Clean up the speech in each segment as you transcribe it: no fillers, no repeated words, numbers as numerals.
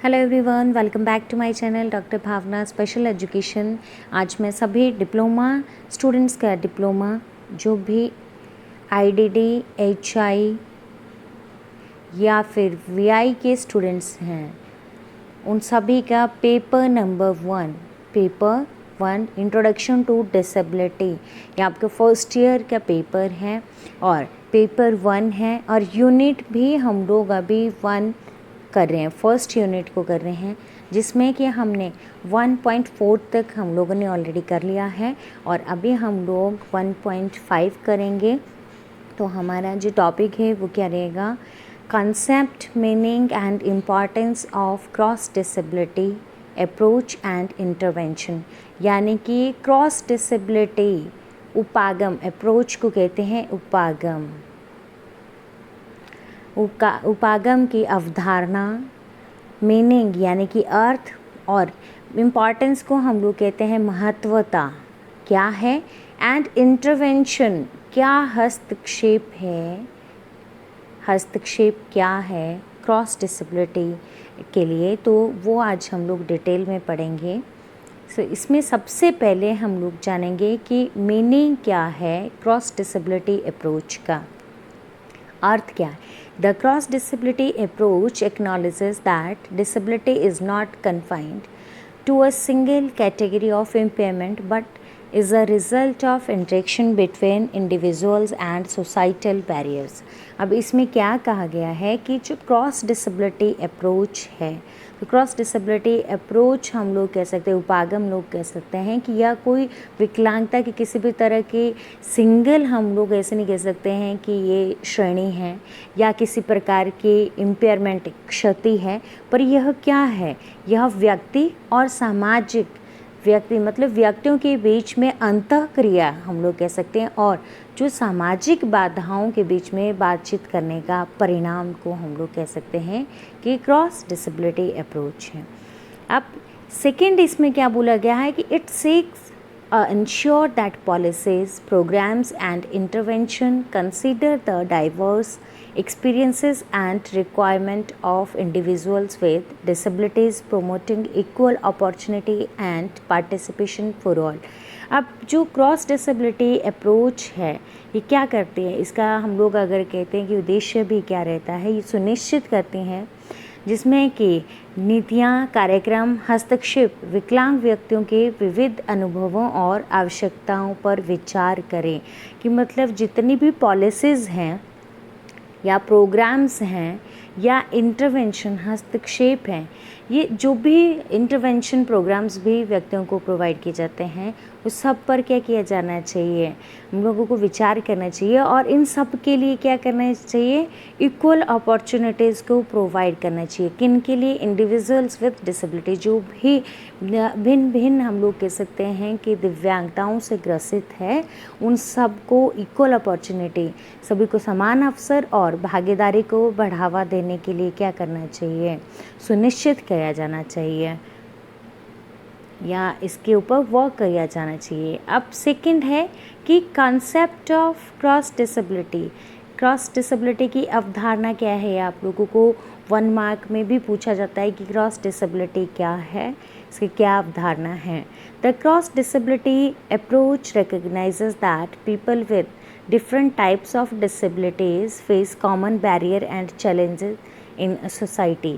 Hello everyone, welcome back to my channel doctor Bhavna special education. आज मैं सभी diploma students का डिप्लोमा जो भी आईडीडी, एचआई या फिर वीआई के स्टूडेंट्स हैं उन सभी का paper one introduction to disability ये आपका फर्स्ट ईयर का पेपर है और पेपर 1 है और यूनिट भी हम लोग अभी 1 कर रहे हैं, फर्स्ट यूनिट को कर रहे हैं, जिसमें कि हमने 1.4 तक हम लोगों ने ऑलरेडी कर लिया है और अभी हम लोग 1.5 करेंगे। तो हमारा जो टॉपिक है वो क्या रहेगा, concept, meaning and importance of cross disability approach and intervention. यानी कि क्रॉस डिसेबिलिटी उपागम, अप्रोच को कहते हैं उपागम, उपागम की अवधारणा, मीनिंग यानी कि अर्थ और इम्पॉर्टेंस को हम लोग कहते हैं महत्वता क्या है, एंड इंटरवेंशन क्या हस्तक्षेप है, हस्तक्षेप क्या है क्रॉस डिसेबिलिटी के लिए, तो वो आज हम लोग डिटेल में पढ़ेंगे। इसमें सबसे पहले हम लोग जानेंगे कि मीनिंग क्या है क्रॉस डिसेबिलिटी अप्रोच का, अर्थ क्या है। The cross disability approach acknowledges that disability is not confined to a single category of impairment but is a result of interaction between individuals and societal barriers। अब इसमें क्या कहा गया है कि जो क्रॉस डिसेबिलिटी अप्रोच है, तो क्रॉस डिसेबिलिटी अप्रोच हम लोग कह सकते हैं, उपागम लोग कह सकते हैं कि यह कोई विकलांगता की किसी भी तरह की सिंगल, हम लोग ऐसे नहीं कह सकते हैं कि ये श्रेणी है या किसी प्रकार की इम्पेयरमेंट क्षति है, पर यह क्या है, यह व्यक्ति और सामाजिक व्यक्ति मतलब व्यक्तियों के बीच में अंतःक्रिया हम लोग कह सकते हैं और जो सामाजिक बाधाओं के बीच में बातचीत करने का परिणाम को हम लोग कह सकते हैं कि क्रॉस डिसेबिलिटी अप्रोच है। अब सेकेंड इसमें क्या बोला गया है कि it seeks ensure that policies, programs and intervention consider the diverse experiences and requirement of individuals with disabilities, promoting equal opportunity and participation for all। अब जो क्रॉस डिसेबिलिटी अप्रोच है ये क्या करती है, इसका हम लोग अगर कहते हैं कि उद्देश्य भी क्या रहता है, ये सुनिश्चित करती हैं जिसमें कि नीतियाँ, कार्यक्रम, हस्तक्षेप विकलांग व्यक्तियों के विविध अनुभवों और आवश्यकताओं पर विचार करें। कि मतलब जितनी भी पॉलिसीज़ हैं या प्रोग्राम्स हैं या इंटरवेंशन हस्तक्षेप हैं, ये जो भी इंटरवेंशन प्रोग्राम्स भी व्यक्तियों को प्रोवाइड किए जाते हैं उस सब पर क्या किया जाना चाहिए, हम लोगों को विचार करना चाहिए और इन सब के लिए क्या करना चाहिए, इक्वल अपॉर्चुनिटीज़ को प्रोवाइड करना चाहिए। किन के लिए, इंडिविजुअल्स विद डिसेबिलिटी, जो भी भिन्न भिन्न हम लोग कह सकते हैं कि दिव्यांगताओं से ग्रसित है, उन सब को इक्वल अपॉर्चुनिटी, सभी को समान अवसर और भागीदारी को बढ़ावा देने के लिए क्या करना चाहिए, सुनिश्चित किया जाना चाहिए या इसके ऊपर वर्क किया जाना चाहिए। अब सेकंड है कि concept of cross disability, cross disability की अवधारणा क्या है, आप लोगों को 1 मार्क में भी पूछा जाता है कि क्रॉस डिसेबिलिटी क्या है, इसकी क्या अवधारणा है। The cross disability approach recognises that people with different types of disabilities face common barrier and challenges in a society।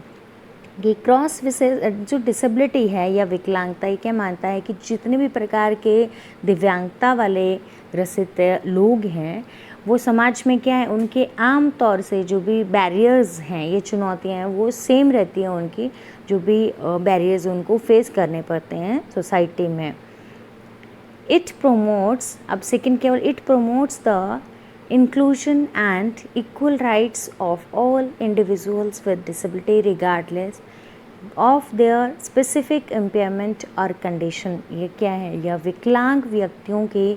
ये क्रॉस जो डिसेबिलिटी है या विकलांगता, ये क्या मानता है कि जितने भी प्रकार के दिव्यांगता वाले ग्रसित लोग हैं वो समाज में क्या है, उनके आम तौर से जो भी बैरियर्स हैं, ये चुनौतियां हैं वो सेम रहती हैं, उनकी जो भी बैरियर्स उनको फेस करने पड़ते हैं सोसाइटी में। इट प्रोमोट्स, अब सेकेंड केवल, it promotes the inclusion and equal rights of all individuals with disability regardless of their specific impairment or condition। ये क्या है, यह विकलांग व्यक्तियों के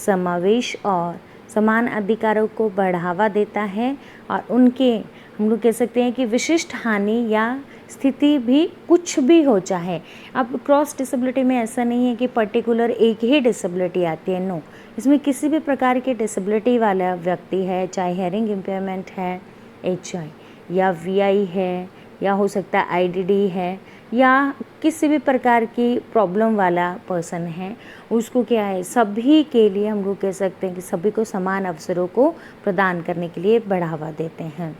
समावेश और समान अधिकारों को बढ़ावा देता है और उनके, हम लोग कह सकते हैं कि विशिष्ट हानि या स्थिति भी कुछ भी हो चाहे। अब क्रॉस डिसेबिलिटी में ऐसा नहीं है कि पर्टिकुलर एक ही डिसेबिलिटी आती है, नो, इसमें किसी भी प्रकार की डिसेबिलिटी वाला व्यक्ति है, चाहे हेयरिंग इम्पेयरमेंट है, एचआई या वीआई है या हो सकता है आईडीडी है, या किसी भी प्रकार की प्रॉब्लम वाला पर्सन है, उसको क्या है, सभी के लिए हम लोग कह सकते हैं कि सभी को समान अवसरों को प्रदान करने के लिए बढ़ावा देते हैं।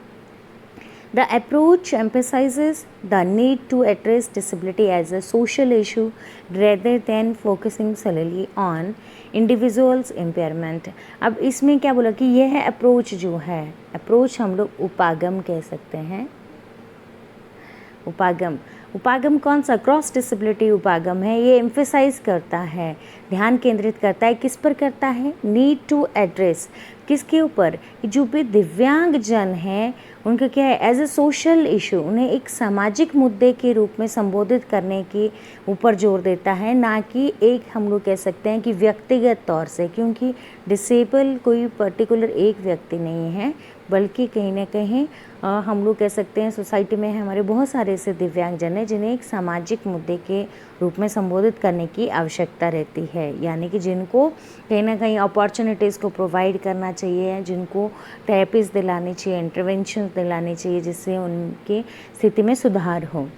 The approach emphasizes the need to address disability as a social issue rather than focusing solely on individuals' impairment। अब इसमें क्या बोला कि यह अप्रोच जो है, अप्रोच हम लोग उपागम कह सकते हैं। उपागम कौन सा? क्रॉस डिसेबिलिटी उपागम है। ये एम्फेसाइज करता है, ध्यान केंद्रित करता है, किस पर करता है? नीड टू एड्रेस, किसके ऊपर? जो भी दिव्यांग जन हैं उनका क्या है, एज ए सोशल इशू, उन्हें एक सामाजिक मुद्दे के रूप में संबोधित करने के ऊपर जोर देता है, ना कि एक हम लोग कह सकते हैं कि व्यक्तिगत तौर से, क्योंकि डिसेबल कोई पर्टिकुलर एक व्यक्ति नहीं है, बल्कि कहीं ना कहीं हम लोग कह सकते हैं सोसाइटी में हमारे बहुत सारे ऐसे दिव्यांगजन हैं जिन्हें एक सामाजिक मुद्दे के रूप में संबोधित करने की आवश्यकता रहती है, यानी कि जिनको कहीं ना कहीं अपॉर्चुनिटीज़ को प्रोवाइड करना चाहिए, जिनको थेरेपीज दिलानी चाहिए, इंटरवेंशन दिलानी चाहिए, जिससे उनकी स्थिति में सुधार हो।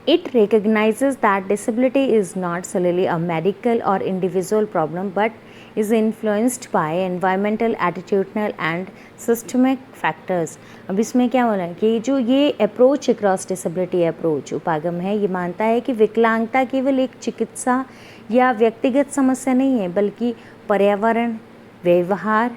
It recognizes that disability is not solely a medical or individual problem but is influenced by environmental, attitudinal and systemic factors। अब इसमें क्या हो रहा है कि जो ये अप्रोच क्रॉस डिसेबिलिटी अप्रोच उपागम है, ये मानता है कि विकलांगता केवल एक चिकित्सा या व्यक्तिगत समस्या नहीं है, बल्कि पर्यावरण, व्यवहार,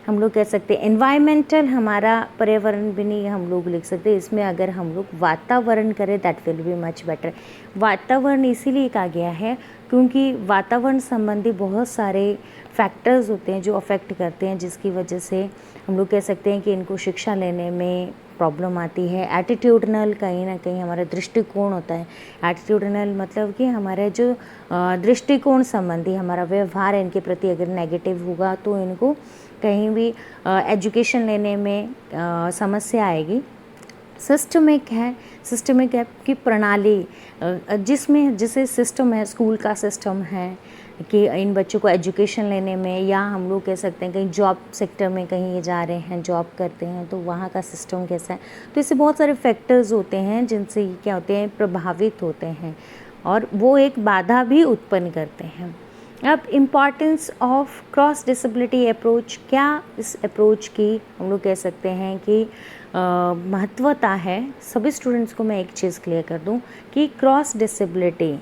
हम लोग कह सकते हैं एनवायरमेंटल, हमारा पर्यावरण भी नहीं हम लोग लिख सकते, इसमें अगर हम लोग वातावरण करें that will be much better. वातावरण इसीलिए कहा गया है क्योंकि वातावरण संबंधी बहुत सारे फैक्टर्स होते हैं जो अफेक्ट करते हैं, जिसकी वजह से हम लोग कह सकते हैं कि इनको शिक्षा लेने में प्रॉब्लम आती है। एटीट्यूडनल, कहीं ना कहीं हमारा दृष्टिकोण होता है। एटीट्यूडनल मतलब कि हमारे जो दृष्टिकोण संबंधी हमारा व्यवहार है इनके प्रति अगर नेगेटिव होगा तो इनको कहीं भी एजुकेशन लेने में समस्या आएगी। सिस्टमिक है कि प्रणाली जिसमें जिसे सिस्टम है, स्कूल का सिस्टम है कि इन बच्चों को एजुकेशन लेने में, या हम लोग कह सकते हैं कहीं जॉब सेक्टर में कहीं ये जा रहे हैं, जॉब करते हैं, तो वहाँ का सिस्टम कैसा है। तो इससे बहुत सारे फैक्टर्स होते हैं जिनसे क्या होते हैं, प्रभावित होते हैं और वो एक बाधा भी उत्पन्न करते हैं। अब importance of cross disability approach, क्या इस अप्रोच की हम लोग कह सकते हैं कि महत्वता है। सभी स्टूडेंट्स को मैं एक चीज़ क्लियर कर दूं कि क्रॉस डिसेबिलिटी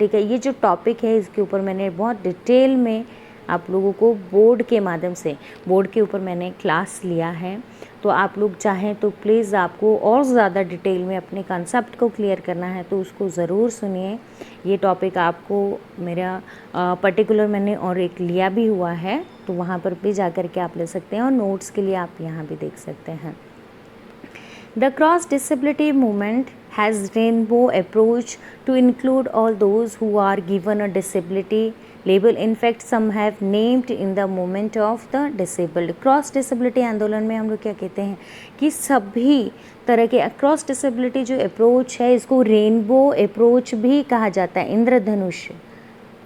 का ये जो टॉपिक है, इसके ऊपर मैंने बहुत डिटेल में आप लोगों को बोर्ड के माध्यम से, बोर्ड के ऊपर मैंने क्लास लिया है। तो आप लोग चाहें तो प्लीज़, आपको और ज़्यादा डिटेल में अपने कॉन्सेप्ट को क्लियर करना है तो उसको ज़रूर सुनिए। ये टॉपिक आपको मेरा पर्टिकुलर मैंने और एक लिया भी हुआ है, तो वहाँ पर भी जा कर के आप ले सकते हैं और नोट्स के लिए आप यहाँ भी देख सकते हैं। The cross disability movement has rainbow approach to include all those who are given a disability label. In fact, some have named in the movement of the disabled. Cross disability आंदोलन में हम लोग क्या कहते हैं कि सभी तरह के क्रॉस डिसेबिलिटी जो अप्रोच है इसको रेनबो अप्रोच भी कहा जाता है, इंद्रधनुष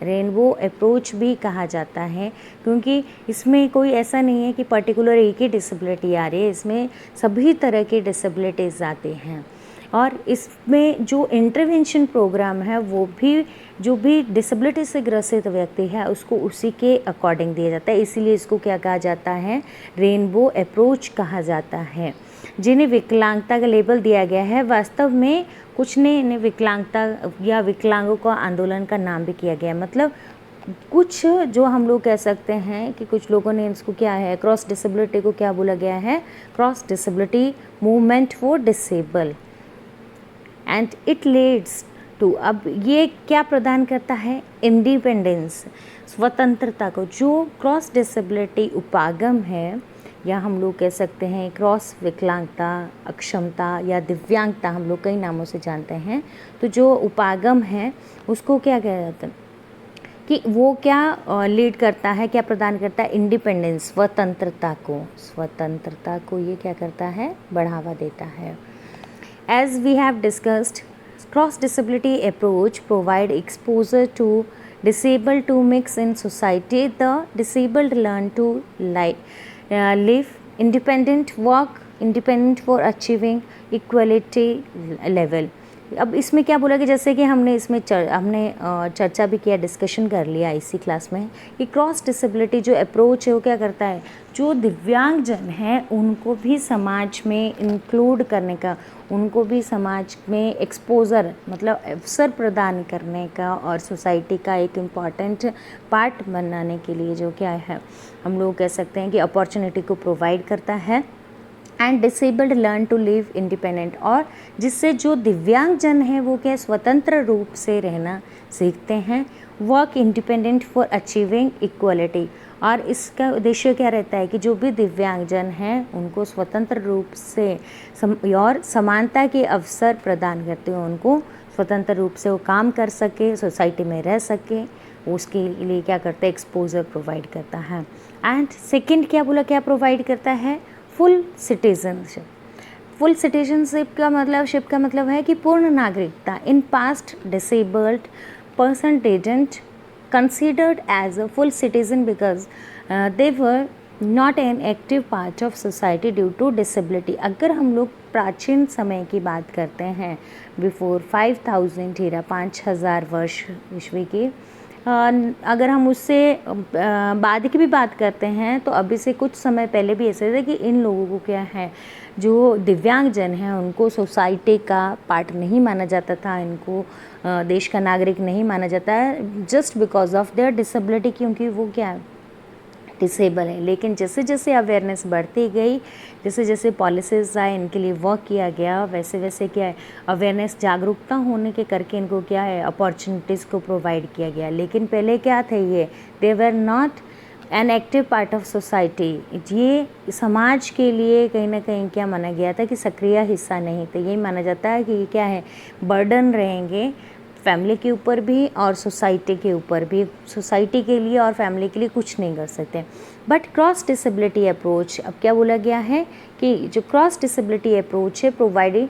रेनबो अप्रोच भी कहा जाता है, क्योंकि इसमें कोई ऐसा नहीं है कि पर्टिकुलर एक ही डिसेबिलिटी आ रही है, इसमें सभी तरह की डिसेबिलिटीज़ आती हैं। और इसमें जो इंटरवेंशन प्रोग्राम है वो भी जो भी डिसेबिलिटी से ग्रसित व्यक्ति है उसको उसी के अकॉर्डिंग दिया जाता है, इसीलिए इसको क्या कहा जाता है, रेनबो अप्रोच कहा जाता है। जिन्हें विकलांगता का लेबल दिया गया है, वास्तव में कुछ ने इन्हें विकलांगता या विकलांगों का आंदोलन का नाम भी किया गया, मतलब कुछ जो हम लोग कह सकते हैं कि कुछ लोगों ने इसको क्या है, क्रॉस डिसेबिलिटी को क्या बोला गया है, cross disability movement for disable and it leads to. अब ये क्या प्रदान करता है, इंडिपेंडेंस, स्वतंत्रता को। जो क्रॉस डिसेबिलिटी उपागम है या हम लोग कह सकते हैं क्रॉस विकलांगता, अक्षमता या दिव्यांगता, हम लोग कई नामों से जानते हैं, तो जो उपागम है उसको क्या कहा जाता है कि वो क्या लीड करता है, क्या प्रदान करता है, इंडिपेंडेंस, स्वतंत्रता को ये क्या करता है, बढ़ावा देता है। As we have discussed, cross disability approach provide exposure to disabled to mix in society. The disabled learn to live independent, work independent for achieving equality level. अब इसमें क्या बोला कि जैसे कि हमने चर्चा भी किया, डिस्कशन कर लिया इसी क्लास में कि क्रॉस डिसेबिलिटी जो अप्रोच है वो क्या करता है, जो दिव्यांगजन हैं उनको भी समाज में इंक्लूड करने का, उनको भी समाज में एक्सपोजर मतलब अवसर प्रदान करने का और सोसाइटी का एक इम्पॉर्टेंट पार्ट बनाने के लिए जो क्या है हम लोग कह सकते हैं कि अपॉर्चुनिटी को प्रोवाइड करता है। And disabled learn to live independent, और जिससे जो दिव्यांगजन हैं वो क्या स्वतंत्र रूप से रहना सीखते हैं। Work independent for achieving equality, और इसका उद्देश्य क्या रहता है कि जो भी दिव्यांगजन हैं उनको स्वतंत्र रूप से और समानता के अवसर प्रदान करते हैं, उनको स्वतंत्र रूप से वो काम कर सके, सोसाइटी में रह सके, उसके लिए क्या करता है, एक्सपोजर प्रोवाइड करता है। एंड सेकंड क्या बोला, क्या प्रोवाइड करता है, फुल सिटीजनशिप। फुल सिटीजनशिप का मतलब है कि पूर्ण नागरिकता। In past disabled person didn't considered as a full citizen because they were not an active part of society due to disability। अगर हम लोग प्राचीन समय की बात करते हैं, बिफोर 5000 ईरा 5000 वर्ष ईस्वी की, अगर हम उससे बाद की भी बात करते हैं तो अभी से कुछ समय पहले भी ऐसे थे कि इन लोगों को क्या है, जो दिव्यांगजन हैं उनको सोसाइटी का पार्ट नहीं माना जाता था, इनको देश का नागरिक नहीं माना जाता है just because of their disability, क्योंकि वो क्या है, डिसेबल है। लेकिन जैसे जैसे अवेयरनेस बढ़ती गई, जैसे जैसे पॉलिसीज़ आए, इनके लिए वर्क किया गया, वैसे वैसे क्या है, अवेयरनेस जागरूकता होने के करके इनको क्या है, अपॉर्चुनिटीज़ को प्रोवाइड किया गया। लेकिन पहले क्या थे, ये they were not an active part of society. ये समाज के लिए कहीं ना कहीं क्या माना गया था कि सक्रिय हिस्सा नहीं थे। यही माना जाता है कि ये क्या है, बर्डन रहेंगे फैमिली के ऊपर भी और सोसाइटी के ऊपर भी, सोसाइटी के लिए और फैमिली के लिए कुछ नहीं कर सकते। बट क्रॉस डिसेबिलिटी अप्रोच, अब क्या बोला गया है कि जो क्रॉस डिसेबिलिटी अप्रोच है, providing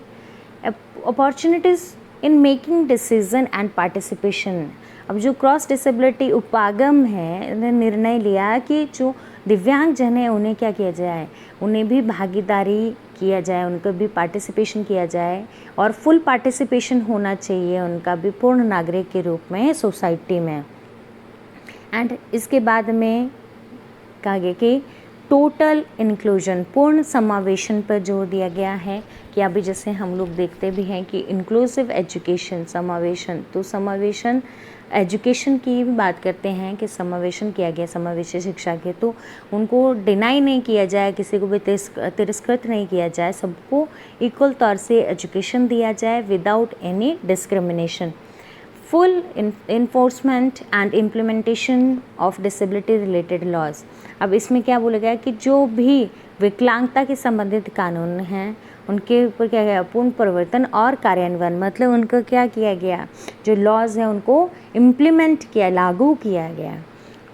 opportunities in making decision and participation. अब जो क्रॉस डिसेबिलिटी उपागम है, उन्हें निर्णय लिया कि जो दिव्यांगजन है उन्हें क्या किया जाए, उन्हें भी भागीदारी किया जाए, उनको भी पार्टिसिपेशन किया जाए और फुल पार्टिसिपेशन होना चाहिए उनका भी पूर्ण नागरिक के रूप में सोसाइटी में। एंड इसके बाद में कहा गया कि टोटल इंक्लूजन, पूर्ण समावेशन पर जोर दिया गया है कि अभी जैसे हम लोग देखते भी हैं कि इंक्लूसिव एजुकेशन, समावेशन, तो समावेशन एजुकेशन की भी बात करते हैं कि समावेशन किया गया, समावेशी शिक्षा के, तो उनको डिनाई नहीं किया जाए, किसी को भी तिरस्कृत नहीं किया जाए, सबको इक्वल तौर से एजुकेशन दिया जाए without any discrimination. Full enforcement and implementation of disability related laws. अब इसमें क्या बोला गया कि जो भी विकलांगता के संबंधित कानून हैं उनके ऊपर क्या गया, पूर्ण परिवर्तन और कार्यान्वयन, मतलब उनको क्या किया गया, जो लॉज हैं उनको इम्प्लीमेंट किया, लागू किया गया।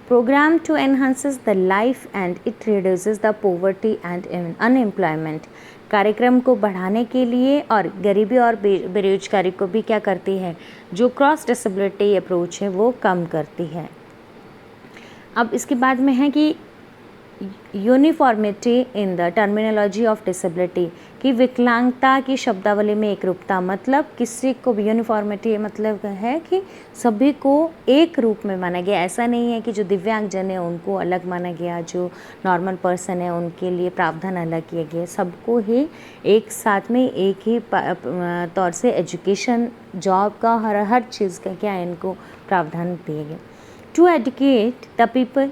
Programme to enhances the life and it reduces the poverty and unemployment. कार्यक्रम को बढ़ाने के लिए और गरीबी और बेरोजगारी को भी क्या करती है, जो क्रॉस डिसेबिलिटी अप्रोच है वो कम करती है। अब इसके बाद में है कि uniformity in the terminology of disability, कि विकलांगता की शब्दावली में एक रूपता, मतलब किसी को भी यूनिफॉर्मिटी मतलब है कि सभी को एक रूप में माना गया। ऐसा नहीं है कि जो दिव्यांगजन है उनको अलग माना गया, जो नॉर्मल पर्सन है उनके लिए प्रावधान अलग किए गए, सबको ही एक साथ में एक ही तौर से एजुकेशन, जॉब का, हर चीज़ का क्या है, इनको प्रावधान दिए गए। To educate the people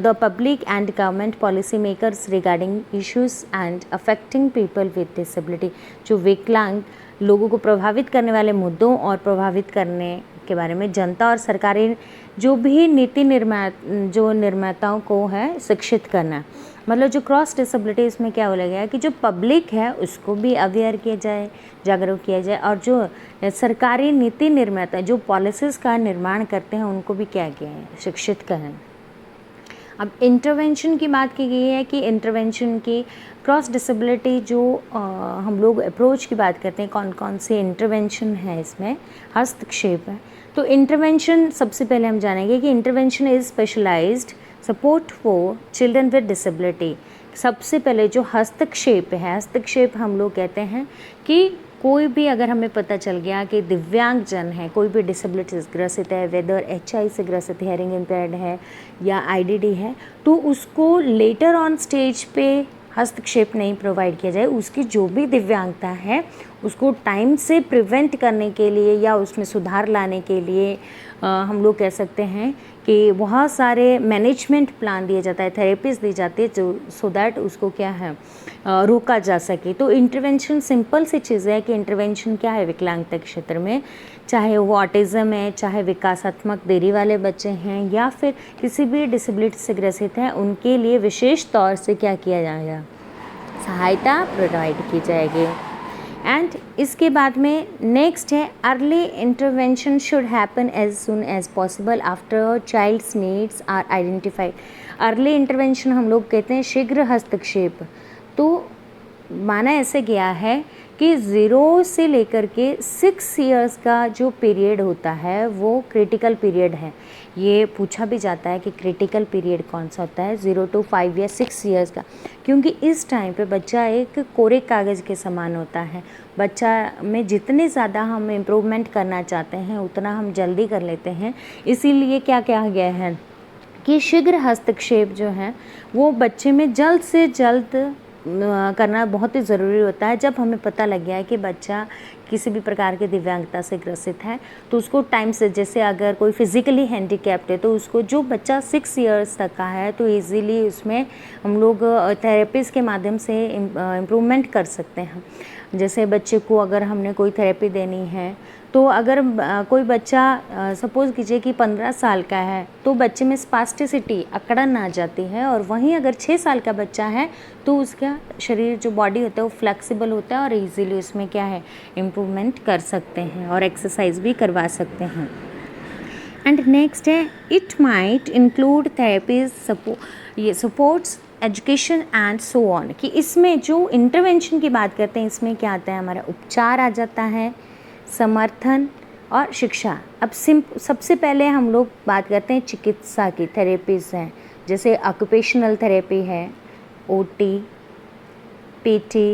the public and government policy makers regarding issues and affecting people with disability। जो विकलांग लोगों को प्रभावित करने वाले मुद्दों और प्रभावित करने के बारे में जनता और सरकारें जो भी नीति निर्माताओं को है शिक्षित करना। मतलब जो क्रॉस डिसेबिलिटी, इसमें क्या बोला गया कि जो पब्लिक है उसको भी अवेयर किया जाए, जागरूक किया जाए, और जो सरकारी नीति निर्माता जो पॉलिसीज़ का निर्माण करते हैं उनको भी क्या किया है, शिक्षित करें। अब इंटरवेंशन की बात की गई है कि इंटरवेंशन की क्रॉस डिसेबिलिटी जो हम लोग अप्रोच की बात करते हैं, कौन कौन से इंटरवेंशन है, इसमें हस्तक्षेप है। तो इंटरवेंशन सबसे पहले हम जानेंगे कि intervention is specialised support for children with disability, सबसे पहले जो हस्तक्षेप है, हस्तक्षेप हम लोग कहते हैं कि कोई भी अगर हमें पता चल गया कि दिव्यांगजन है, कोई भी डिसेबिलिटी से ग्रसित है, वेदर HI से ग्रसित हियरिंग इम्पेयर्ड है या IDD है, तो उसको लेटर ऑन स्टेज पे हस्तक्षेप नहीं प्रोवाइड किया जाए। उसकी जो भी दिव्यांगता है उसको टाइम से प्रिवेंट करने के लिए या उसमें सुधार लाने के लिए हम लोग कह सकते हैं कि बहुत सारे मैनेजमेंट प्लान दिया जाता है, थेरेपीज दी जाती है जो सो दैट उसको क्या है रोका जा सके। तो इंटरवेंशन सिंपल सी चीज़ है कि इंटरवेंशन क्या है विकलांगता के क्षेत्र में, चाहे वो ऑटिज़म है, चाहे विकासात्मक देरी वाले बच्चे हैं या फिर किसी भी डिसेबिलिटी से ग्रसित हैं, उनके लिए विशेष तौर से क्या किया जाएगा, सहायता प्रोवाइड की जाएगी। एंड इसके बाद में नेक्स्ट है early intervention should happen as soon as possible after child's needs are identified. Early intervention हम लोग कहते हैं शीघ्र हस्तक्षेप। तो माना ऐसे गया है कि 0 से लेकर के 6 इयर्स का जो पीरियड होता है वो क्रिटिकल पीरियड है। ये पूछा भी जाता है कि क्रिटिकल पीरियड कौन सा होता है, 0 to 5 या 6 इयर्स का, क्योंकि इस टाइम पे बच्चा एक कोरे कागज़ के समान होता है। बच्चा में जितने ज़्यादा हम इम्प्रूवमेंट करना चाहते हैं उतना हम जल्दी कर लेते हैं। इसीलिए क्या कहा गया है कि शीघ्र हस्तक्षेप जो है वो बच्चे में जल्द से जल्द करना बहुत ही ज़रूरी होता है। जब हमें पता लग गया है कि बच्चा किसी भी प्रकार की दिव्यांगता से ग्रसित है तो उसको टाइम से, जैसे अगर कोई फिज़िकली हैंडीकैप्ड है तो उसको, जो बच्चा 6 इयर्स तक का है तो इजीली उसमें हम लोग थेरेपीज़ के माध्यम से इम्प्रूवमेंट कर सकते हैं। जैसे बच्चे को अगर हमने कोई थेरेपी देनी है तो अगर कोई बच्चा सपोज़ कीजिए कि 15 साल का है तो बच्चे में स्पास्टिसिटी अकड़न आ जाती है, और वहीं अगर 6 साल का बच्चा है तो उसका शरीर जो बॉडी होता है वो फ्लेक्सिबल होता है और इजीली उसमें क्या है इम्प्रूवमेंट कर सकते हैं और एक्सरसाइज भी करवा सकते हैं। एंड नेक्स्ट है it might include therapies supports education and so on, कि इसमें जो इंटरवेंशन की बात करते हैं इसमें क्या आता है, हमारा उपचार आ जाता है, समर्थन और शिक्षा। अब सबसे पहले हम लोग बात करते हैं चिकित्सा की, थेरेपीज हैं जैसे ऑक्यूपेशनल थेरेपी है, OT, PT,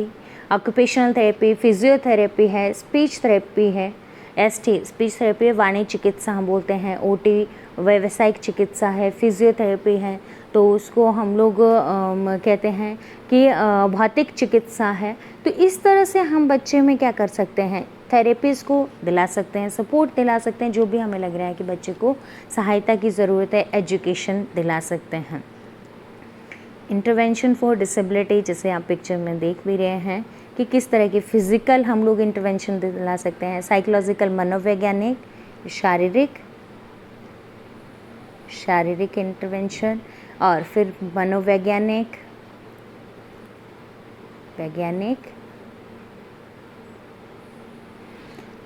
occupational therapy, physiotherapy है, स्पीच थेरेपी है, ST स्पीच थेरेपी, वाणी चिकित्सा हम बोलते हैं, OT व्यावसायिक चिकित्सा है, फिजियोथेरेपी है तो उसको हम लोग कहते हैं कि भौतिक चिकित्सा है। तो इस तरह से हम बच्चे में क्या कर सकते हैं, थेरेपीज़ को दिला सकते हैं, सपोर्ट दिला सकते हैं, जो भी हमें लग रहा है कि बच्चे को सहायता की ज़रूरत है, एजुकेशन दिला सकते हैं। इंटरवेंशन फॉर डिसेबिलिटी, जैसे आप पिक्चर में देख भी रहे हैं कि किस तरह की फ़िज़िकल हम लोग इंटरवेंशन दिला सकते हैं, साइकोलॉजिकल मनोवैज्ञानिक, शारीरिक इंटरवेंशन, और फिर मनोवैज्ञानिक,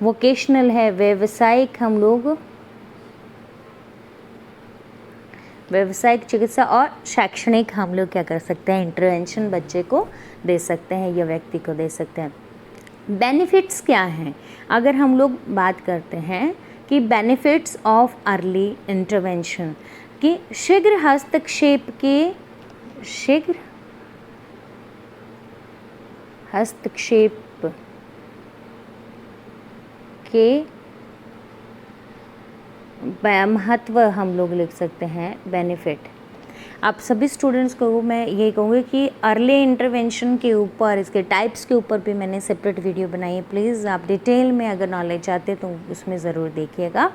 वोकेशनल है, व्यावसायिक, हम लोग व्यावसायिक चिकित्सा, और शैक्षणिक हम लोग क्या कर सकते हैं, इंटरवेंशन बच्चे को दे सकते हैं या व्यक्ति को दे सकते हैं। बेनिफिट्स क्या हैं, अगर हम लोग बात करते हैं कि बेनिफिट्स ऑफ अर्ली इंटरवेंशन, कि शीघ्र हस्तक्षेप के महत्व हम लोग लिख सकते हैं बेनिफिट। आप सभी स्टूडेंट्स को मैं यही कहूँगी कि अर्ली इंटरवेंशन के ऊपर, इसके टाइप्स के ऊपर भी मैंने सेपरेट वीडियो बनाई है, प्लीज़ आप डिटेल में अगर नॉलेज चाहते हैं तो उसमें ज़रूर देखिएगा।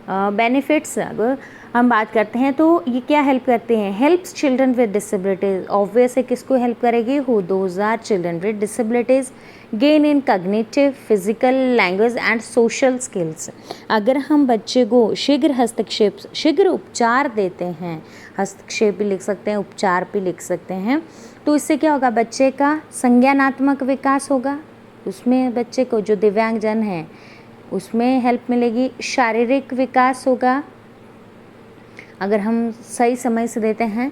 बेनिफिट्स अगर हम बात करते हैं तो ये क्या हेल्प करते हैं, helps children with disabilities, obvious है किसको हेल्प करेगी, who those are children with disabilities gain in cognitive, physical, language and social skills. अगर हम बच्चे को शीघ्र उपचार देते हैं, हस्तक्षेप भी लिख सकते हैं, उपचार भी लिख सकते हैं, तो इससे क्या होगा, बच्चे का संज्ञानात्मक विकास होगा, उसमें बच्चे को जो दिव्यांगजन है उसमें हेल्प मिलेगी, शारीरिक विकास होगा अगर हम सही समय से देते हैं,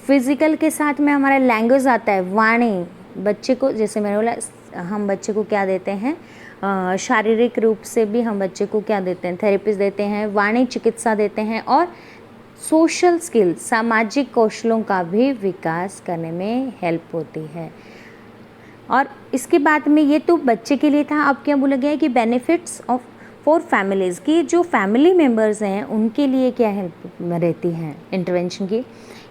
फिज़िकल के साथ में हमारा लैंग्वेज आता है, वाणी, बच्चे को जैसे मैंने बोला हम बच्चे को क्या देते हैं, शारीरिक रूप से भी हम बच्चे को क्या देते हैं, थेरेपीज देते हैं, वाणी चिकित्सा देते हैं, और सोशल स्किल, सामाजिक कौशलों का भी विकास करने में हेल्प होती है। और इसके बाद में ये तो बच्चे के लिए था। अब क्या बोला गया है कि बेनिफिट्स ऑफ फॉर फैमिलीज़ की, जो फैमिली मेम्बर्स हैं उनके लिए क्या हेल्प रहती है इंटरवेंशन की।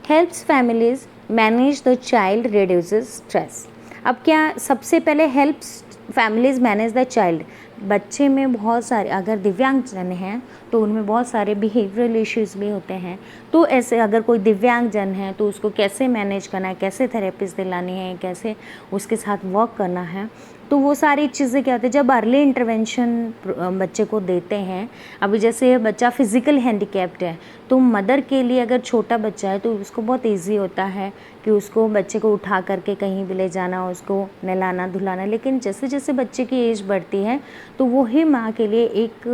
Helps families manage the child, reduces stress. अब क्या सबसे पहले helps families manage the child. बच्चे में बहुत सारे, अगर दिव्यांगजन हैं तो उनमें बहुत सारे बिहेवियरल इश्यूज़ भी होते हैं। तो ऐसे अगर कोई दिव्यांगजन है तो उसको कैसे मैनेज करना है, कैसे थेरेपिस्ट दिलानी है, कैसे उसके साथ वर्क करना है, तो वो सारी चीज़ें क्या होती है जब अर्ली इंटरवेंशन बच्चे को देते हैं। अभी जैसे बच्चा फिज़िकल हैंडीकैप्ड है तो मदर के लिए अगर छोटा बच्चा है तो उसको बहुत इजी होता है कि उसको बच्चे को उठा करके कहीं भी ले जाना, उसको नहलाना धुलाना। लेकिन जैसे जैसे बच्चे की एज बढ़ती है तो वो ही माँ के लिए एक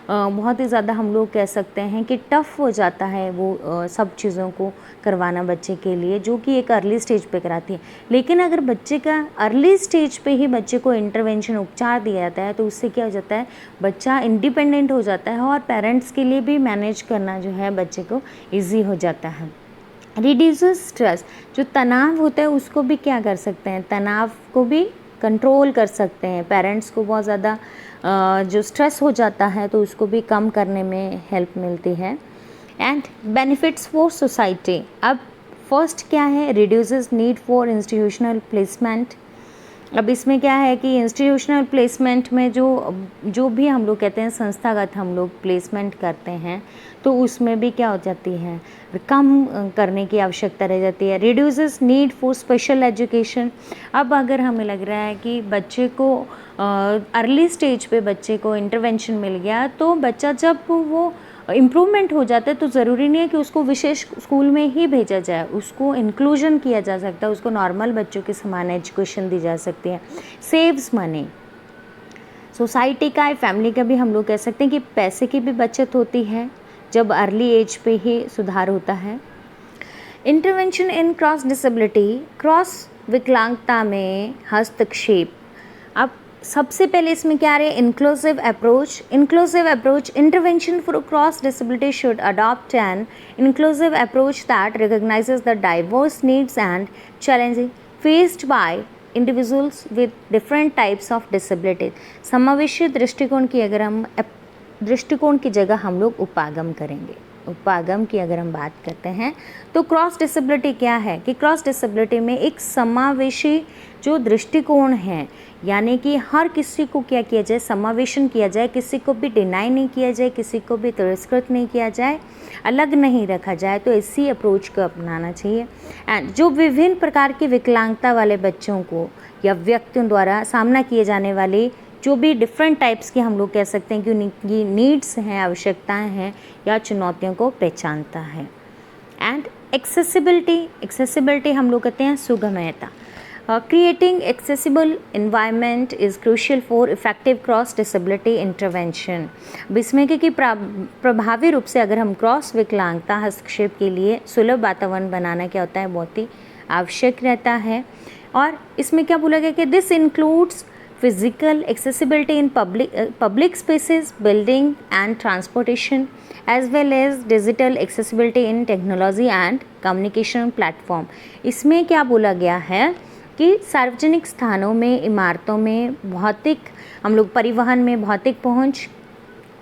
बहुत ही ज़्यादा हम लोग कह सकते हैं कि टफ़ हो जाता है वो सब चीज़ों को करवाना बच्चे के लिए, जो कि एक अर्ली स्टेज पे कराती है। लेकिन अगर बच्चे का अर्ली स्टेज पे ही बच्चे को इंटरवेंशन, उपचार दिया जाता है तो उससे क्या हो जाता है, बच्चा इंडिपेंडेंट हो जाता है और पेरेंट्स के लिए भी मैनेज करना जो है बच्चे को ईजी हो जाता है। रिड्यूसेस स्ट्रेस, जो तनाव होता है उसको भी क्या कर सकते हैं, तनाव को भी कंट्रोल कर सकते हैं। पेरेंट्स को बहुत ज़्यादा जो स्ट्रेस हो जाता है तो उसको भी कम करने में हेल्प मिलती है। And benefits for society. अब फर्स्ट क्या है, reduces need for institutional placement. अब इसमें क्या है कि इंस्टीट्यूशनल प्लेसमेंट में जो भी हम लोग कहते हैं संस्थागत हम लोग प्लेसमेंट करते हैं तो उसमें भी क्या हो जाती है, कम करने की आवश्यकता रह जाती है। Reduces need for special education. अब अगर हमें लग रहा है कि बच्चे को अर्ली स्टेज पे बच्चे को इंटरवेंशन मिल गया तो बच्चा जब वो इम्प्रूवमेंट हो जाता है तो ज़रूरी नहीं है कि उसको विशेष स्कूल में ही भेजा जाए, उसको इंक्लूजन किया जा सकता है, उसको नॉर्मल बच्चों के समान एजुकेशन दी जा सकती है। सेव्स मनी, सोसाइटी का, फैमिली का भी हम लोग कह सकते हैं कि पैसे की भी बचत होती है जब अर्ली एज पे ही सुधार होता है। इंटरवेंशन इन क्रॉस डिसेबिलिटी, क्रॉस विकलांगता में हस्तक्षेप। अब सबसे पहले इसमें क्या आ रहा है, inclusive approach. Inclusive approach, intervention for cross disability should adopt an inclusive approach that recognises the diverse needs and challenges faced by individuals with different types of disability. समावेशी दृष्टिकोण की अगर हम दृष्टिकोण की जगह हम लोग उपागम करेंगे, उपागम की अगर हम बात करते हैं तो क्रॉस डिसेबिलिटी क्या है कि क्रॉस डिसेबिलिटी में एक समावेशी जो दृष्टिकोण है, यानी कि हर किसी को क्या किया जाए, समावेशन किया जाए, किसी को भी डिनाई नहीं किया जाए, किसी को भी तिरस्कृत नहीं किया जाए, अलग नहीं रखा जाए, तो इसी अप्रोच को अपनाना चाहिए। एंड जो विभिन्न प्रकार की विकलांगता वाले बच्चों को या व्यक्तियों द्वारा सामना किए जाने वाले जो भी डिफरेंट टाइप्स की हम लोग कह सकते हैं कि उनकी नीड्स हैं, आवश्यकताएं हैं या चुनौतियों को पहचानता है। एंड एक्सेसिबिलिटी, एक्सेसिबिलिटी हम लोग कहते हैं सुगमयता। Creating accessible environment is crucial for effective cross disability intervention. अब इसमें कि प्रभावी रूप से अगर हम क्रॉस विकलांगता हस्तक्षेप के लिए सुलभ वातावरण बनाना क्या होता है, बहुत ही आवश्यक रहता है। और इसमें क्या बोला गया कि this includes physical accessibility in public spaces, building and transportation, as well as digital accessibility in technology and communication platform। इसमें क्या बोला गया है कि सार्वजनिक स्थानों में, इमारतों में भौतिक हम लोग परिवहन में भौतिक पहुंच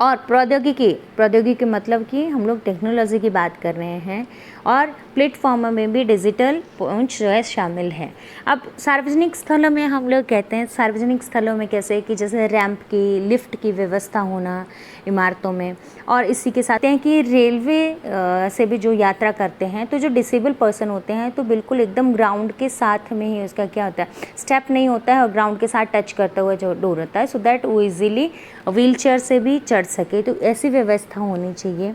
और प्रौद्योगिकी मतलब कि हम लोग टेक्नोलॉजी की बात कर रहे हैं और प्लेटफॉर्म में भी डिजिटल पहुंच जो है शामिल है। अब सार्वजनिक स्थलों में हम लोग कहते हैं, सार्वजनिक स्थलों में कैसे कि जैसे रैंप की, लिफ्ट की व्यवस्था होना इमारतों में, और इसी के साथ हैं कि रेलवे से भी जो यात्रा करते हैं तो जो डिसेबल पर्सन होते हैं तो बिल्कुल एकदम ग्राउंड के साथ में ही उसका क्या होता है, स्टेप नहीं होता है और ग्राउंड के साथ टच करता हुआ जो डोर होता है, सो दैट वो इजीली व्हीलचेयर से भी चढ़ सके, तो ऐसी व्यवस्था होनी चाहिए।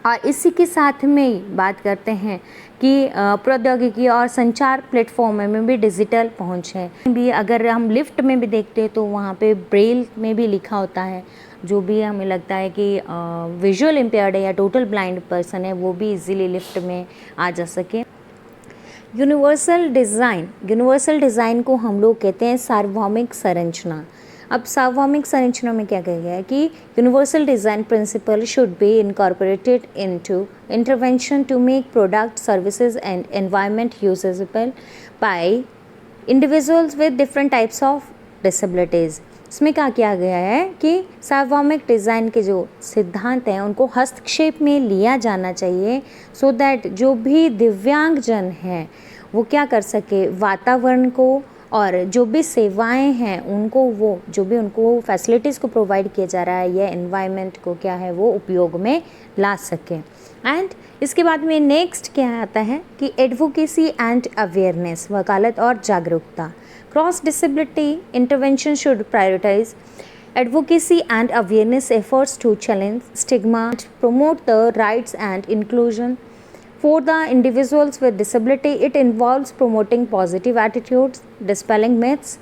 और इसी के साथ में बात करते हैं कि प्रौद्योगिकी और संचार प्लेटफॉर्म में भी डिजिटल पहुंच है। भी अगर हम लिफ्ट में भी देखते हैं तो वहाँ पे ब्रेल में भी लिखा होता है, जो भी हमें लगता है कि विजुअल इम्पेयर्ड है या टोटल ब्लाइंड पर्सन है वो भी इजीली लिफ्ट में आ जा सके। यूनिवर्सल डिज़ाइन, यूनिवर्सल डिज़ाइन को हम लोग कहते हैं सार्वभौमिक संरचना। अब सार्वभौमिक संरचना में क्या कहा गया है कि universal design principle should be incorporated into intervention to make product services and environment usable by individuals with different types of disabilities. इसमें क्या किया गया है कि सार्वभौमिक डिज़ाइन के जो सिद्धांत हैं उनको हस्तक्षेप में लिया जाना चाहिए सो दैट जो भी दिव्यांगजन हैं वो क्या कर सके, वातावरण को और जो भी सेवाएं हैं उनको, वो जो भी उनको फैसिलिटीज़ को प्रोवाइड किया जा रहा है या एनवायरनमेंट को क्या है वो उपयोग में ला सकें। एंड इसके बाद में नेक्स्ट क्या आता है कि एडवोकेसी एंड अवेयरनेस, वकालत और जागरूकता। Cross disability intervention should prioritise advocacy and awareness efforts to challenge stigma, promote the rights and inclusion for the individuals with disability. It involves promoting positive attitudes, dispelling myths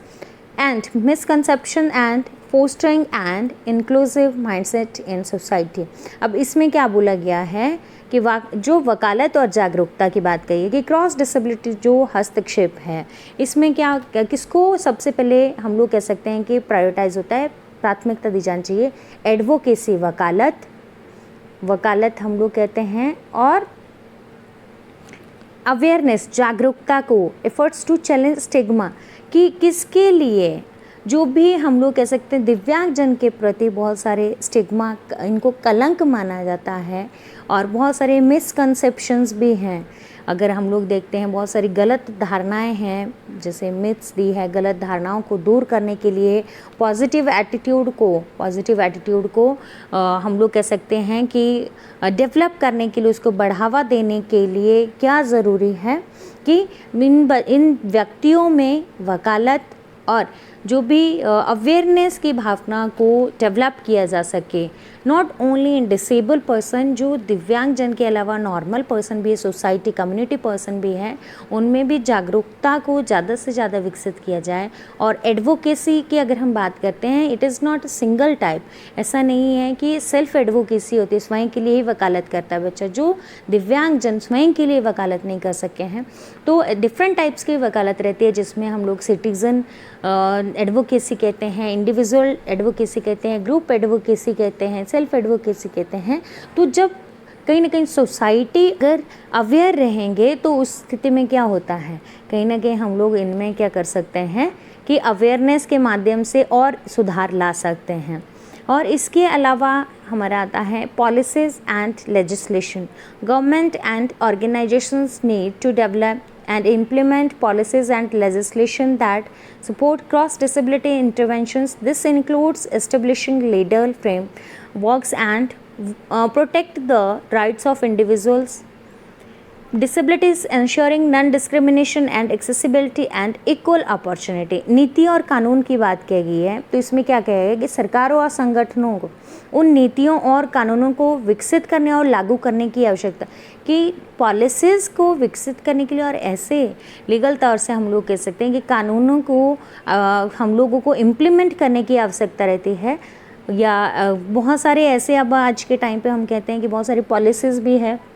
and misconception and fostering an inclusive mindset in society। अब इसमें क्या बोला गया है कि जो वकालत और जागरूकता की बात कही है कि क्रॉस डिसेबिलिटी जो हस्तक्षेप है इसमें क्या किसको सबसे पहले हम लोग कह सकते हैं कि प्रायोरिटाइज होता है, प्राथमिकता दी जानी चाहिए। एडवोकेसी वकालत हम लोग कहते हैं, और अवेयरनेस जागरूकता को, एफर्ट्स टू चैलेंज स्टिग्मा कि किसके लिए, जो भी हम लोग कह सकते हैं दिव्यांगजन के प्रति बहुत सारे स्टिग्मा, इनको कलंक माना जाता है और बहुत सारे मिसकंसेप्शंस भी हैं। अगर हम लोग देखते हैं बहुत सारी गलत धारणाएं हैं, जैसे मिथ्स दी है, गलत धारणाओं को दूर करने के लिए पॉजिटिव एटीट्यूड को हम लोग कह सकते हैं कि डेवलप करने के लिए, उसको बढ़ावा देने के लिए क्या ज़रूरी है कि इन व्यक्तियों में वकालत और जो भी अवेयरनेस की भावना को डेवलप किया जा सके। Not only in disable person, जो दिव्यांगजन के अलावा नॉर्मल पर्सन भी है, सोसाइटी कम्युनिटी पर्सन भी है, उनमें भी जागरूकता को ज़्यादा से ज़्यादा विकसित किया जाए। और एडवोकेसी की अगर हम बात करते हैं, it is not single type, ऐसा नहीं है कि सेल्फ एडवोकेसी होती है, स्वयं के लिए ही वकालत करता है बच्चा। जो दिव्यांगजन स्वयं के लिए वकालत नहीं कर सके हैं तो डिफरेंट टाइप्स की वकालत रहती है, जिसमें हम लोग सिटीज़न एडवोकेसी कहते हैं, इंडिविजुअल एडवोकेसी कहते हैं, ग्रुप एडवोकेसी कहते हैं, सेल्फ एडवोकेसी कहते हैं। तो जब कहीं ना कहीं सोसाइटी अगर अवेयर रहेंगे तो उस स्थिति में क्या होता है, कहीं ना कहीं हम लोग इनमें क्या कर सकते हैं कि अवेयरनेस के माध्यम से और सुधार ला सकते हैं। और इसके अलावा हमारा आता है policies and legislation. Government and organisations need to develop and implement policies and legislation that support cross-disability interventions. This includes establishing legal frameworks and protect the rights of individuals, disabilities, ensuring non-discrimination and accessibility and equal opportunity। नीति और कानून की बात की गई है, तो इसमें क्या कहा है कि सरकारों और संगठनों को उन नीतियों और कानूनों को विकसित करने और लागू करने की आवश्यकता, कि पॉलिसीज़ को विकसित करने के लिए, और ऐसे लीगल तौर से हम लोग कह सकते हैं कि कानूनों को हम लोगों को इम्प्लीमेंट करने की आवश्यकता रहती है। या बहुत सारे ऐसे, अब आज के टाइम पे हम कहते हैं कि बहुत सारी पॉलिसीज़ भी है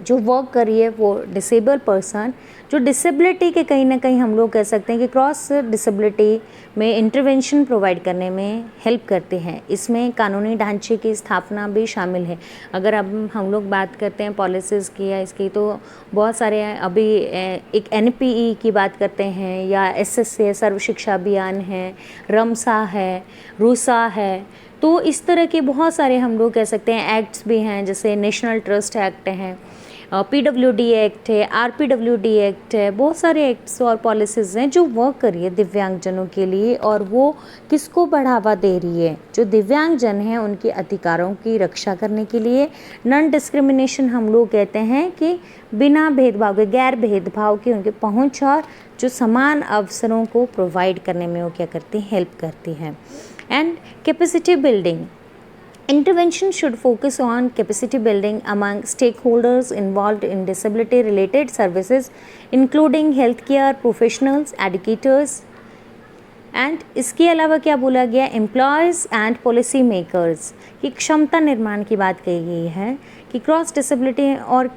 जो वर्क कर रही है वो डिसेबल पर्सन, जो डिसेबिलिटी के कहीं ना कहीं हम लोग कह सकते हैं कि क्रॉस डिसेबिलिटी में इंटरवेंशन प्रोवाइड करने में हेल्प करते हैं। इसमें कानूनी ढांचे की स्थापना भी शामिल है। अगर अब हम लोग बात करते हैं पॉलिसीज़ की या इसकी, तो बहुत सारे अभी एक NPE की बात करते हैं, या SSA सर्व शिक्षा अभियान है, रमसा है, रूसा है। तो इस तरह के बहुत सारे हम लोग कह सकते हैं एक्ट्स भी हैं, जैसे नेशनल ट्रस्ट एक्ट है, PWD एक्ट है, RPWD एक्ट है। बहुत सारे एक्ट्स और पॉलिसीज़ हैं जो वर्क कर रही है दिव्यांगजनों के लिए, और वो किसको बढ़ावा दे रही है, जो दिव्यांगजन हैं उनके अधिकारों की रक्षा करने के लिए। नॉन डिस्क्रिमिनेशन हम लोग कहते हैं कि बिना भेदभाव के, गैर भेदभाव के उनके पहुंच और जो समान अवसरों को प्रोवाइड करने में वो क्या करती हैं, हेल्प करती हैं। And capacity building, intervention should focus on capacity building among stakeholders involved in disability related services, including healthcare professionals, educators, and इसके अलावा क्या बोला गया, एम्प्लॉयज़ एंड पॉलिसी मेकर्स की क्षमता निर्माण की बात कही गई है कि क्रॉस डिसेबिलिटी और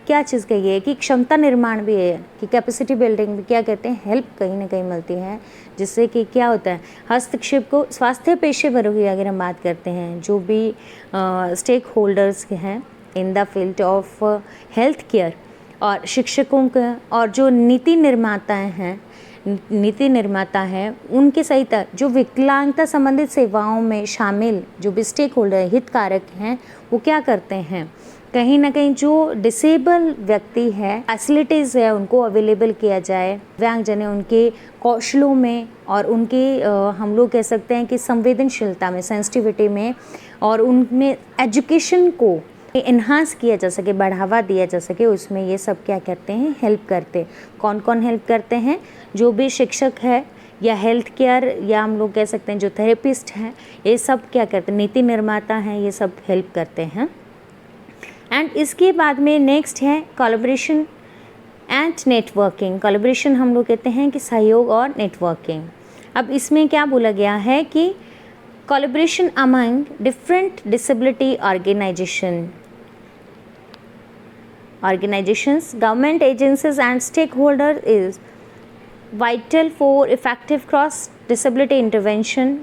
क्या चीज़ कही है कि क्षमता निर्माण भी है कि कैपेसिटी बिल्डिंग भी क्या कहते हैं, हेल्प कहीं ना कहीं मिलती है, जिससे कि क्या होता है हस्तक्षेप को स्वास्थ्य पेशेवरों की अगर हम बात करते हैं, जो भी स्टेक होल्डर्स हैं in the field of health care और शिक्षकों का और जो नीति निर्माता हैं उनके सहित जो विकलांगता संबंधित सेवाओं में शामिल जो भी स्टेक होल्डर हितधारक हैं वो क्या करते हैं, कहीं ना कहीं जो डिसेबल व्यक्ति है फैसिलिटीज़ है उनको अवेलेबल किया जाए, दिव्यांगजन उनके कौशलों में और उनके हम लोग कह सकते हैं कि संवेदनशीलता में, सेंसिटिविटी में और उनमें एजुकेशन को इन्हांस किया जा सके, बढ़ावा दिया जा सके, उसमें ये सब क्या करते हैं, हेल्प करते। कौन कौन हेल्प करते हैं, जो भी शिक्षक है या हेल्थ केयर या हम लोग कह सकते हैं जो थेरेपिस्ट हैं, ये सब क्या करते हैं, नीति निर्माता हैं, ये सब हेल्प करते हैं। एंड इसके बाद में नेक्स्ट है कोलैबोरेशन एंड नेटवर्किंग। कोलैबोरेशन हम लोग कहते हैं कि सहयोग और नेटवर्किंग। अब इसमें क्या बोला गया है कि collaboration among different disability organizations, government agencies and stakeholders is vital for effective cross disability intervention।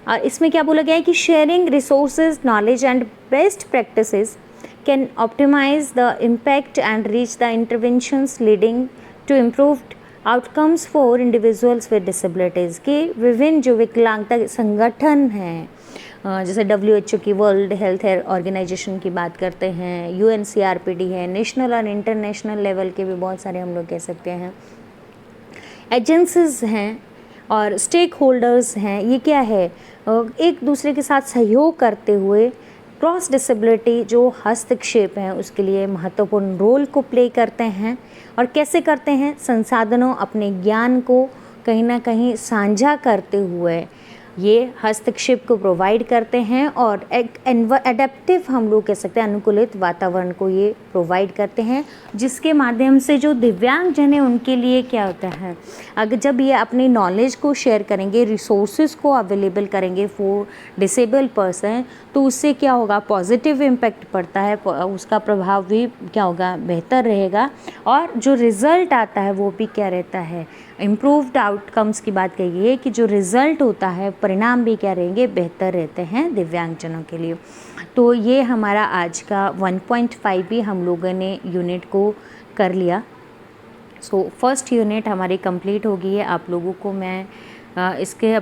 और इसमें क्या बोला गया है कि sharing resources, knowledge and best practices can optimise the impact and reach the interventions leading to improved outcomes for individuals with disabilities. के विभिन्न जो विकलांगता संगठन हैं, जैसे WHO की वर्ल्ड हेल्थ ऑर्गेनाइजेशन की बात करते हैं, UNCRPD है, नेशनल और इंटरनेशनल लेवल के भी बहुत सारे हम लोग कह सकते हैं एजेंसीज हैं और स्टेक होल्डर्स हैं, ये क्या है, एक दूसरे के साथ सहयोग करते हुए क्रॉस डिसेबिलिटी जो हस्तक्षेप हैं उसके लिए महत्वपूर्ण रोल को प्ले करते हैं। और कैसे करते हैं, संसाधनों, अपने ज्ञान को कहीं ना कहीं साझा करते हुए ये हस्तक्षेप को प्रोवाइड करते हैं और एक एडेप्टिव हम लोग कह सकते हैं अनुकूलित वातावरण को ये प्रोवाइड करते हैं, जिसके माध्यम से जो दिव्यांगजन है उनके लिए क्या होता है, अगर जब ये अपनी नॉलेज को शेयर करेंगे, रिसोर्सेज को अवेलेबल करेंगे फॉर डिसेबल पर्सन, तो उससे क्या होगा, पॉजिटिव इम्पैक्ट पड़ता है, उसका प्रभाव भी क्या होगा, बेहतर रहेगा और जो रिज़ल्ट आता है वो भी क्या रहता है, इम्प्रूव्ड आउटकम्स की बात कही है कि जो रिज़ल्ट होता है, परिणाम भी क्या रहेंगे, बेहतर रहते हैं दिव्यांगजनों के लिए। तो ये हमारा आज का 1.5 भी हम लोगों ने यूनिट को कर लिया। सो फर्स्ट यूनिट हमारी कंप्लीट हो गई है। आप लोगों को मैं इसके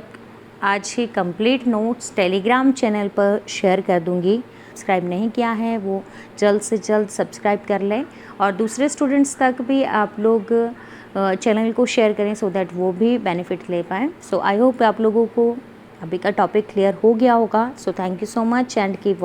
आज ही कंप्लीट नोट्स टेलीग्राम चैनल पर शेयर कर दूंगी। सब्सक्राइब नहीं किया है वो जल्द से जल्द सब्सक्राइब कर लें और दूसरे स्टूडेंट्स तक भी आप लोग चैनल को शेयर करें सो दैट वो भी बेनिफिट ले पाएँ। सो आई होप आप लोगों को अभी का टॉपिक क्लियर हो गया होगा। So thank you so much and keep